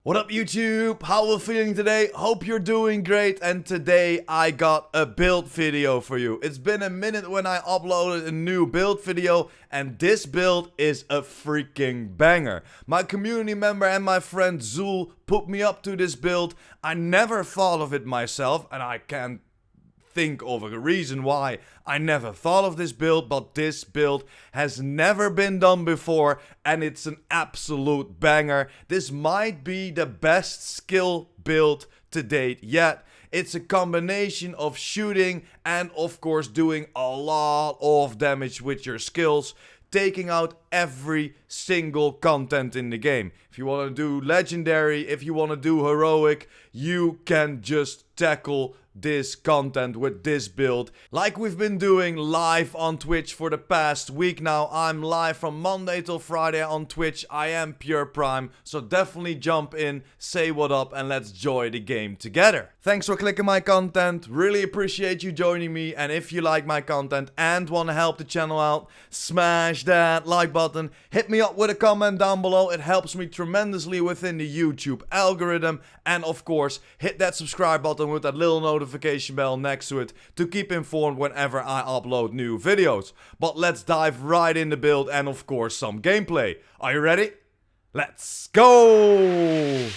What up YouTube? How are we feeling today? Hope you're doing great, and today I got a build video for you. It's been a minute when I uploaded a new build video, and this build is a freaking banger. My community member and my friend GOOO put me up to this build. I never thought of it myself, and I can't think of a reason why I never thought of this build, but this build has never been done before and it's an absolute banger. This might be the best skill build to date yet. It's a combination of shooting and of course doing a lot of damage with your skills, taking out every single content in the game. If you want to do legendary, if you want to do heroic, you can just tackle this content with this build like we've been doing live on Twitch for the past week now. I'm live from Monday till Friday on Twitch. I am PurePrime, so definitely jump in, say what up, and let's enjoy the game together. Thanks for clicking my content, really appreciate you joining me, and if you like my content and want to help the channel out, smash that like button, hit me up with a comment down below, it helps me tremendously within the YouTube algorithm, and of course hit that subscribe button with that little notification bell next to it to keep informed whenever I upload new videos. But let's dive right in the build and of course some gameplay. Are you ready? Let's go!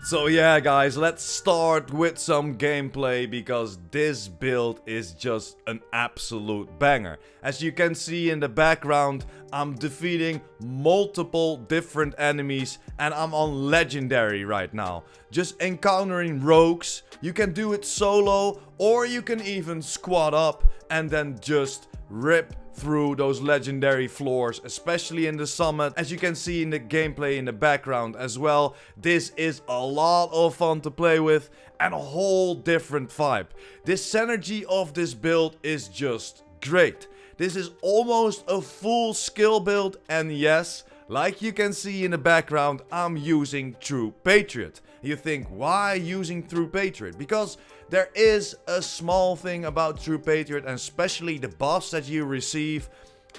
So yeah guys, let's start with some gameplay because this build is just an absolute banger. As you can see in the background, I'm defeating multiple different enemies and I'm on legendary right now. Just encountering rogues, you can do it solo or you can even squad up and then just rip through those legendary floors, especially in the summit, as you can see in the gameplay in the background as well. This is a lot of fun to play with and a whole different vibe. This synergy of this build is just great. This is almost a full skill build, and yes, like you can see in the background, I'm using True Patriot. You think, why using True Patriot? Because there is a small thing about True Patriot, and especially the buffs that you receive,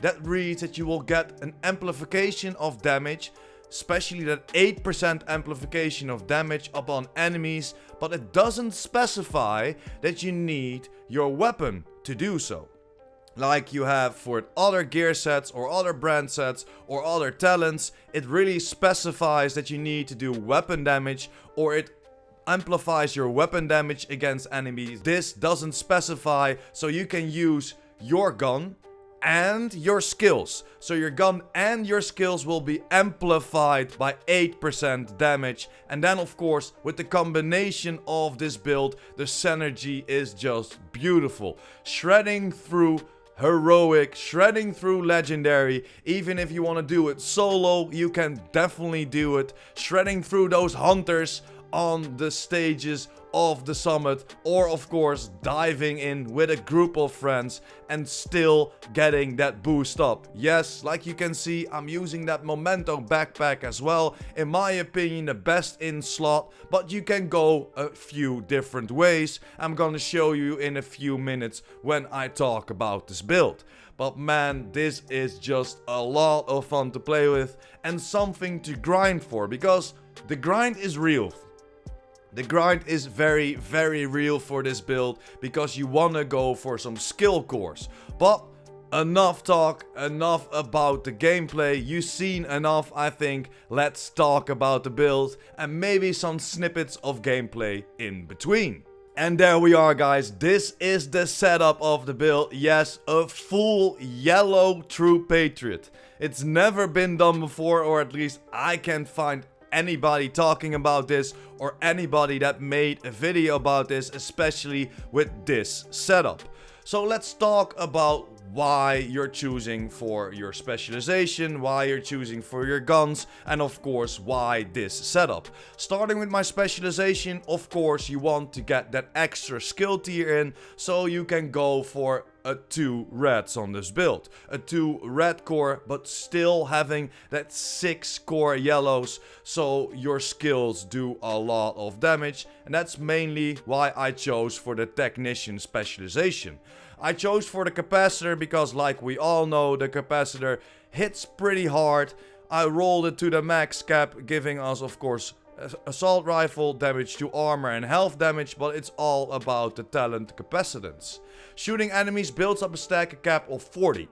that reads that you will get an amplification of damage, especially that 8% amplification of damage upon enemies, but it doesn't specify that you need your weapon to do so. Like you have for other gear sets or other brand sets or other talents, it really specifies that you need to do weapon damage or it amplifies your weapon damage against enemies. This doesn't specify, so you can use your gun and your skills. So your gun and your skills will be amplified by 8% damage. And then of course, with the combination of this build, the synergy is just beautiful. Shredding through heroic, shredding through legendary. Even if you want to do it solo, you can definitely do it. Shredding through those hunters on the stages of the summit, or of course diving in with a group of friends and still getting that boost up. Yes, like you can see, I'm using that Momento backpack as well. In my opinion, the best in slot, but you can go a few different ways. I'm gonna show you in a few minutes when I talk about this build. But man, this is just a lot of fun to play with and something to grind for, because the grind is real. The grind is very, very real for this build because you want to go for some skill cores. But enough talk, enough about the gameplay. You've seen enough, I think. Let's talk about the build and maybe some snippets of gameplay in between. And there we are guys, this is the setup of the build. Yes, a full yellow True Patriot. It's never been done before, or at least I can't find anybody talking about this or anybody that made a video about this, especially with this setup. So let's talk about why you're choosing for your specialization, why you're choosing for your guns, and of course why this setup. Starting with my specialization, of course you want to get that extra skill tier in, so you can go for a 2 reds on this build. A 2 red core, but still having that 6 core yellows, so your skills do a lot of damage. And that's mainly why I chose for the technician specialization. I chose for the capacitor because, like we all know, the capacitor hits pretty hard. I rolled it to the max cap, giving us of course assault rifle damage to armor and health damage, but it's all about the talent capacitance. Shooting enemies builds up a stack cap of 40.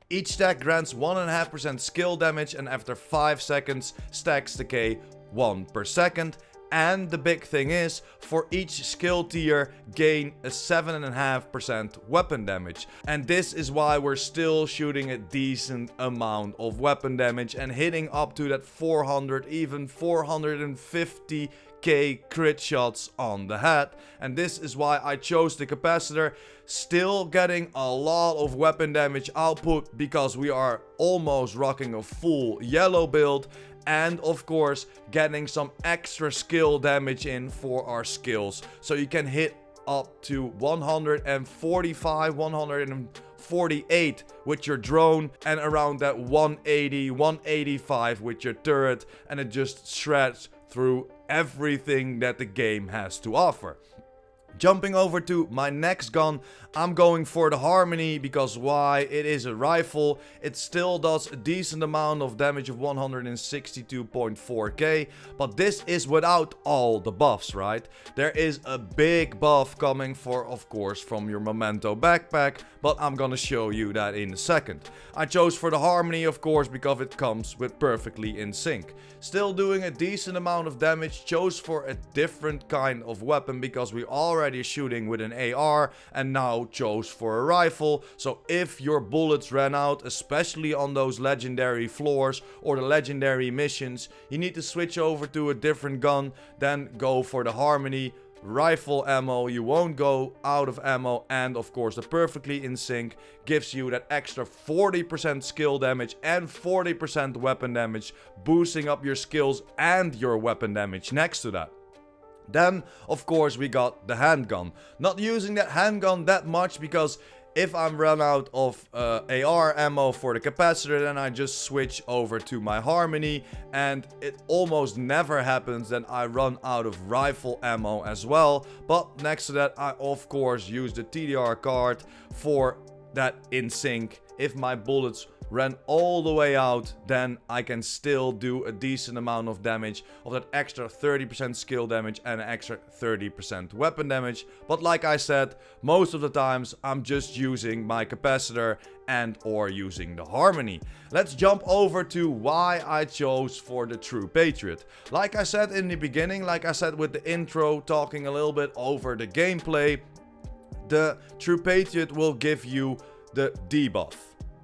Each stack grants 1.5% skill damage, and after 5 seconds stacks decay 1 per second. And the big thing is, for each skill tier, gain a 7.5% weapon damage. And this is why we're still shooting a decent amount of weapon damage and hitting up to that 400, even 450k crit shots on the head. And this is why I chose the capacitor, still getting a lot of weapon damage output because we are almost rocking a full yellow build. And of course getting some extra skill damage in for our skills, so you can hit up to 145, 148 with your drone, and around that 180, 185 with your turret, and it just shreds through everything that the game has to offer. Jumping over to my next gun, I'm going for the Harmony because why? It is a rifle. It still does a decent amount of damage of 162.4k, but this is without all the buffs, right? There is a big buff coming for, of course, from your Momento backpack, but I'm gonna show you that in a second. I chose for the Harmony, of course, because it comes with perfectly in sync. Still doing a decent amount of damage, chose for a different kind of weapon because we already shooting with an AR and now chose for a rifle. So if your bullets ran out, especially on those legendary floors or the legendary missions, you need to switch over to a different gun, then go for the Harmony. Rifle ammo, you won't go out of ammo, and of course the perfectly in sync gives you that extra 40% skill damage and 40% weapon damage, boosting up your skills and your weapon damage next to that. Then of course we got the handgun. Not using that handgun that much because if I'm run out of AR ammo for the capacitor, then I just switch over to my Harmony, and it almost never happens that I run out of rifle ammo as well. But next to that, I of course use the TDR card for that in sync. If my bullets ran all the way out, then I can still do a decent amount of damage, of that extra 30% skill damage and an extra 30% weapon damage. But like I said, most of the times I'm just using my capacitor and or using the Harmony. Let's jump over to why I chose for the True Patriot. Like I said in the beginning, like I said with the intro, talking a little bit over the gameplay, the True Patriot will give you the debuff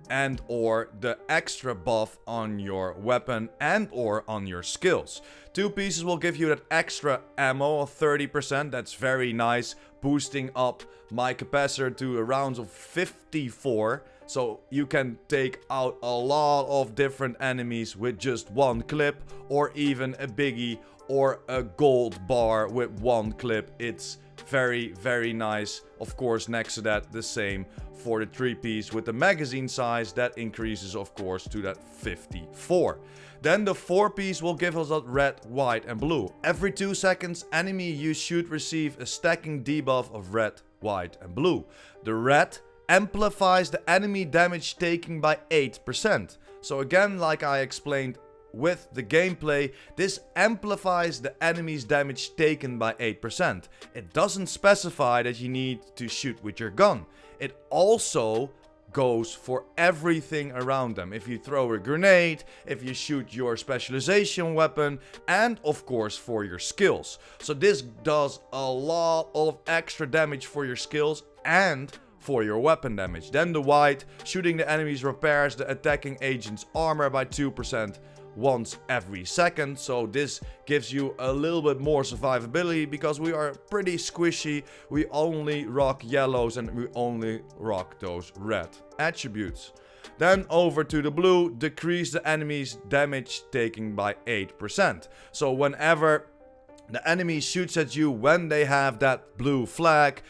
and or the extra buff on your weapon and or on your skills. Two pieces will give you that extra ammo of 30%. That's very nice, boosting up my capacitor to a rounds of 54. So you can take out a lot of different enemies with just one clip, or even a biggie or a gold bar with one clip. It's very, very nice. Of course, next to that, the same for the 3-piece with the magazine size that increases, of course, to that 54. Then the 4-piece will give us that red, white and blue. Every 2 seconds, enemy you should receive a stacking debuff of red, white and blue. The red amplifies the enemy damage taken by 8%. So again, like I explained with the gameplay, this amplifies the enemy's damage taken by 8%. It doesn't specify that you need to shoot with your gun. It also goes for everything around them. If you throw a grenade, if you shoot your specialization weapon, and of course for your skills. So this does a lot of extra damage for your skills and for your weapon damage. Then the white, shooting the enemies repairs the attacking agent's armor by 2% once every second. So this gives you a little bit more survivability because we are pretty squishy. We only rock yellows and we only rock those red attributes. Then over to the blue, decrease the enemy's damage taken by 8%. So whenever the enemy shoots at you when they have that blue flag,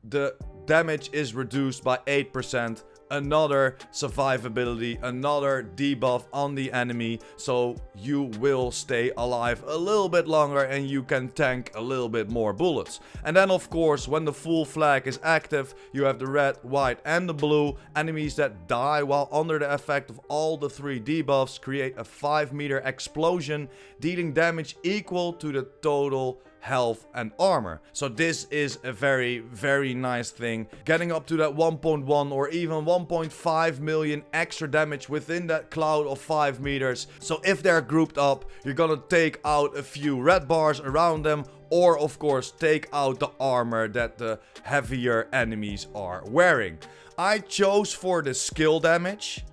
the damage is reduced by 8% another survivability, another debuff on the enemy, so you will stay alive a little bit longer and you can tank a little bit more bullets. And then of course, when the full flag is active, you have the red, white and the blue. Enemies that die while under the effect of all the 3 debuffs create a 5-meter explosion, dealing damage equal to the total health and armor. So this is a very nice thing, getting up to that 1.1 or even 1.5 million extra damage within that cloud of 5 meters. So if they're grouped up, you're gonna take out a few red bars around them, or of course take out the armor that the heavier enemies are wearing. I chose for the skill damage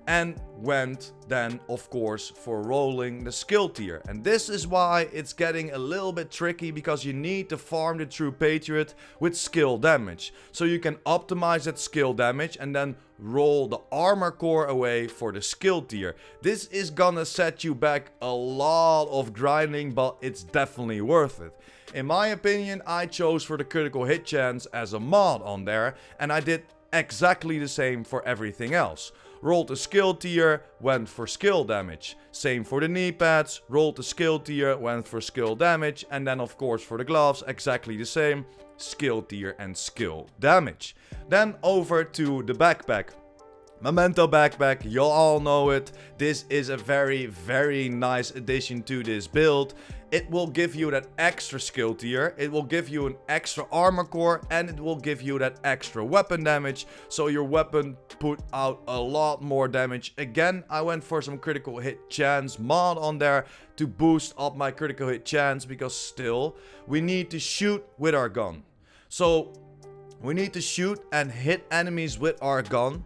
and went then of course for rolling the skill tier. And this is why it's getting a little bit tricky, because you need to farm the true Patriot with skill damage. So you can optimize that skill damage and then roll the armor core away for the skill tier. This is gonna set you back a lot of grinding, but it's definitely worth it. In my opinion, I chose for the critical hit chance as a mod on there, and I did exactly the same for everything else. Rolled the skill tier, went for skill damage. Same for the knee pads, rolled the skill tier, went for skill damage. And then of course for the gloves, exactly the same. Skill tier and skill damage. Then over to the backpack. Momento backpack, you all know it. This is a very nice addition to this build. It will give you that extra skill tier, it will give you an extra armor core, and it will give you that extra weapon damage. So your weapon put out a lot more damage. Again, I went for some critical hit chance mod on there to boost up my critical hit chance, because still we need to shoot with our gun. So we need to shoot and hit enemies with our gun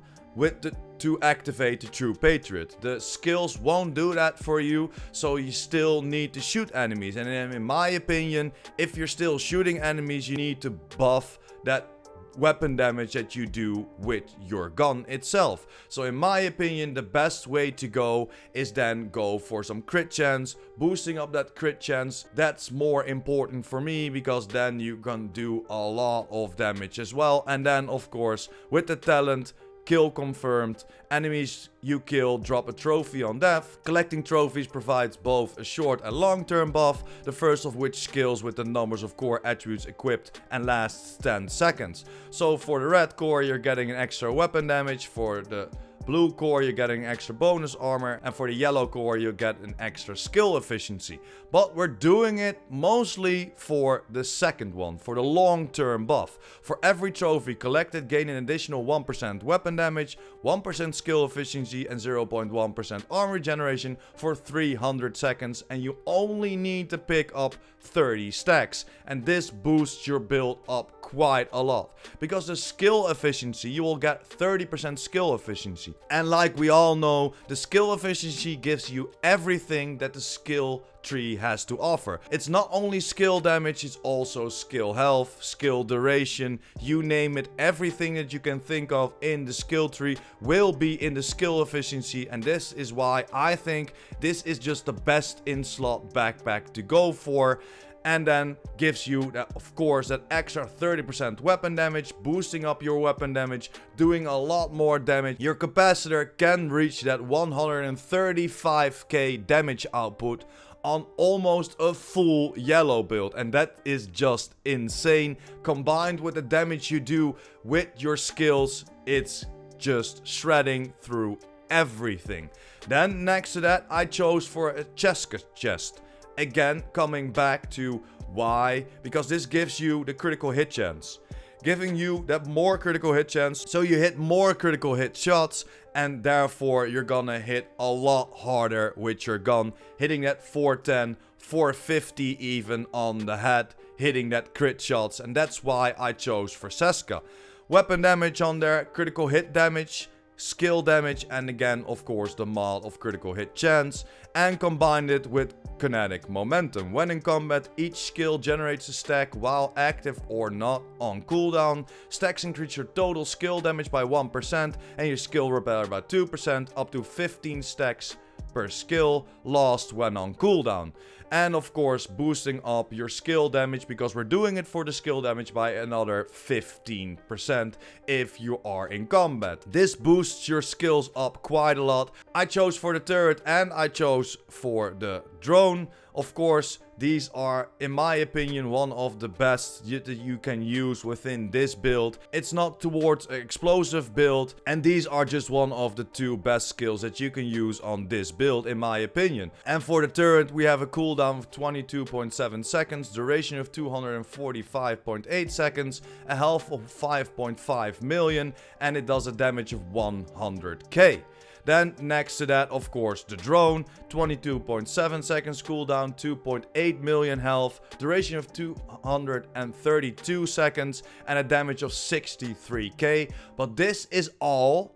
to activate the true Patriot. The skills won't do that for you, so you still need to shoot enemies. And in my opinion, if you're still shooting enemies, you need to buff that weapon damage that you do with your gun itself. So in my opinion, the best way to go is then go for some crit chance, boosting up that crit chance. That's more important for me, because then you can do a lot of damage as well. And then of course with the talent, kill confirmed, enemies you kill drop a trophy on death. Collecting trophies provides both a short and long term buff, the first of which scales with the numbers of core attributes equipped and lasts 10 seconds. So for the red core you're getting an extra weapon damage, for the blue core you're getting extra bonus armor, and for the yellow core you get an extra skill efficiency. But we're doing it mostly for the second one, for the long term buff. For every trophy collected, gain an additional 1% weapon damage, 1% skill efficiency and 0.1% armor regeneration for 300 seconds, and you only need to pick up 30 stacks. And this boosts your build up quite a lot, because the skill efficiency, you will get 30% skill efficiency. And like we all know, the skill efficiency gives you everything that the skill tree has to offer. It's not only skill damage, it's also skill health, skill duration, you name it. Everything that you can think of in the skill tree will be in the skill efficiency, and this is why I think this is just the best in slot backpack to go for. And then gives you that, of course, that extra 30% weapon damage, boosting up your weapon damage, doing a lot more damage. Your capacitor can reach that 135k damage output on almost a full yellow build, and that is just insane. Combined with the damage you do with your skills, it's just shredding through everything. Then next to that, I chose for a Cheska chest. Again, coming back to why, because this gives you the critical hit chance, giving you that more critical hit chance, so you hit more critical hit shots, and therefore you're gonna hit a lot harder with your gun, hitting that 410, 450 even on the head, hitting that crit shots. And that's why I chose for Cheska. Weapon damage on there, critical hit damage, skill damage, and again of course the mod of critical hit chance, and combined it with kinetic momentum. When in combat, each skill generates a stack while active or not on cooldown. Stacks increase your total skill damage by 1% and your skill repair by 2%, up to 15 stacks per skill lost when on cooldown. And of course boosting up your skill damage, because we're doing it for the skill damage, by another 15% if you are in combat. This boosts your skills up quite a lot. I chose for the turret and I chose for the drone. Of course, these are, in my opinion, one of the best that you can use within this build. It's not towards an explosive build, and these are just one of the 2 best skills that you can use on this build, in my opinion. And for the turret, we have a cooldown of 22.7 seconds, duration of 245.8 seconds, a health of 5.5 million, and it does a damage of 100k. Then next to that, of course, the drone, 22.7 seconds cooldown, 2.8 million health, duration of 232 seconds, and a damage of 63k. But this is all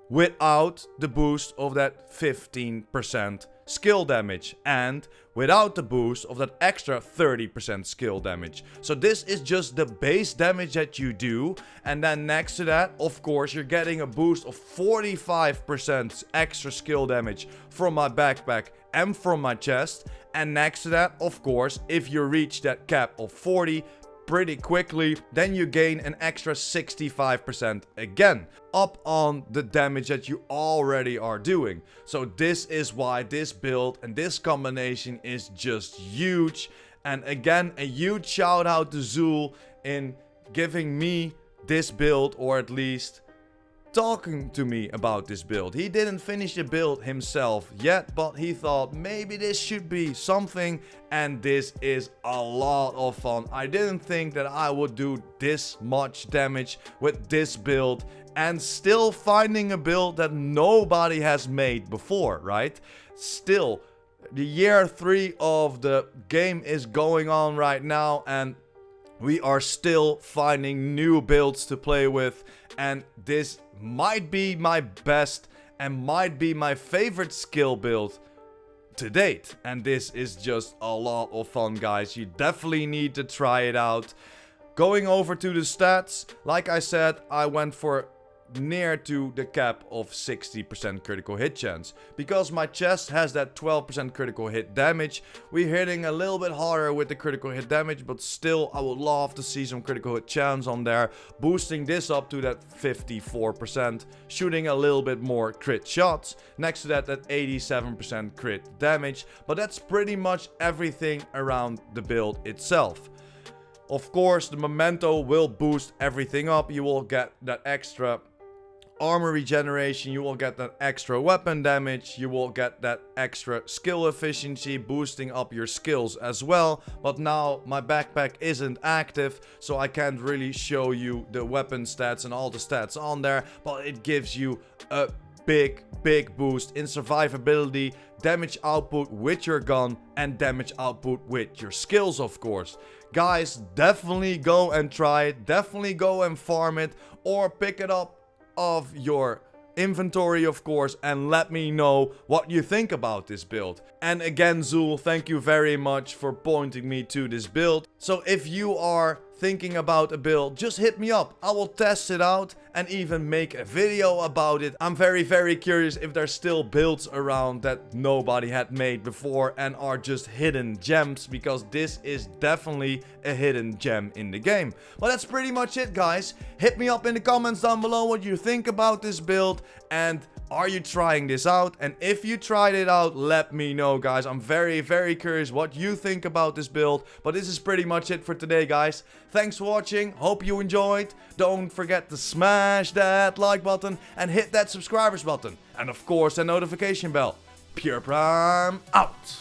without the boost of that 15% skill damage, and without the boost of that extra 30% skill damage. So this is just the base damage that you do, and then next to that, of course, you're getting a boost of 45% extra skill damage from my backpack and from my chest. And next to that, of course, if you reach that cap of 40 pretty quickly, then you gain an extra 65% again, up on the damage that you already are doing. So this is why this build and this combination is just huge. And again, a huge shout out to GOOO in giving me this build, or at least talking to me about this build. He didn't finish the build himself yet, but he thought maybe this should be something, and this is a lot of fun. I didn't think that I would do this much damage with this build, and still finding a build that nobody has made before, right? Still, the year 3 of the game is going on right now, and we are still finding new builds to play with, and this might be my best and might be my favorite skill build to date. And this is just a lot of fun, guys. You definitely need to try it out. Going over to the stats, like I said, I went for near to the cap of 60% critical hit chance, because my chest has that 12% critical hit damage. We're hitting a little bit harder with the critical hit damage, but still I would love to see some critical hit chance on there, boosting this up to that 54%, shooting a little bit more crit shots. Next to that 87% crit damage. But that's pretty much everything around the build itself. Of course, the Momento will boost everything up. You will get that extra armor regeneration, you will get that extra weapon damage, you will get that extra skill efficiency, boosting up your skills as well. But now my backpack isn't active, so I can't really show you the weapon stats and all the stats on there, but it gives you a big boost in survivability, damage output with your gun, and damage output with your skills, of course. Guys, definitely go and try it, definitely go and farm it, or pick it up of your inventory, of course, and let me know what you think about this build. And again, GOOO, thank you very much for pointing me to this build. So if you are thinking about a build, just hit me up. I will test it out and even make a video about it. I'm very curious if there's still builds around that nobody had made before and are just hidden gems, because this is definitely a hidden gem in the game. But that's pretty much it, guys. Hit me up in the comments down below what you think about this build, and are you trying this out? And if you tried it out, let me know, guys. I'm very curious what you think about this build. But this is pretty much it for today, guys. Thanks for watching. Hope you enjoyed. Don't forget to smash that like button and hit that subscribers button. And of course, the notification bell. PurePrime out.